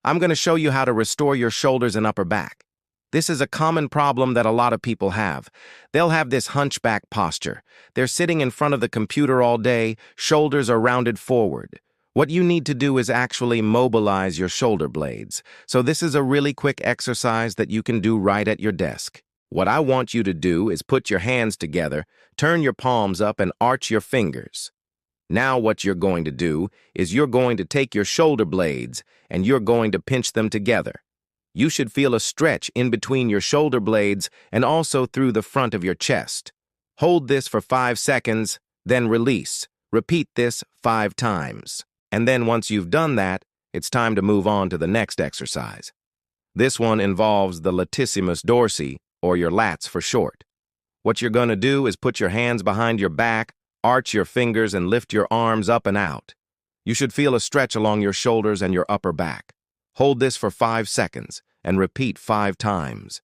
I'm going to show you how to restore your shoulders and upper back. This is a common problem that a lot of people have. They'll have this hunchback posture. They're sitting in front of the computer all day, shoulders are rounded forward. What you need to do is actually mobilize your shoulder blades. So this is a really quick exercise that you can do right at your desk. What I want you to do is put your hands together, turn your palms up, and arch your fingers. Now what you're going to do is you're going to take your shoulder blades and you're going to pinch them together. You should feel a stretch in between your shoulder blades and also through the front of your chest. Hold this for 5 seconds, then release. Repeat this 5 times. And then once you've done that, it's time to move on to the next exercise. This one involves the latissimus dorsi, or your lats for short. What you're going to do is put your hands behind your back, arch your fingers, and lift your arms up and out. You should feel a stretch along your shoulders and your upper back. Hold this for 5 seconds and repeat 5 times.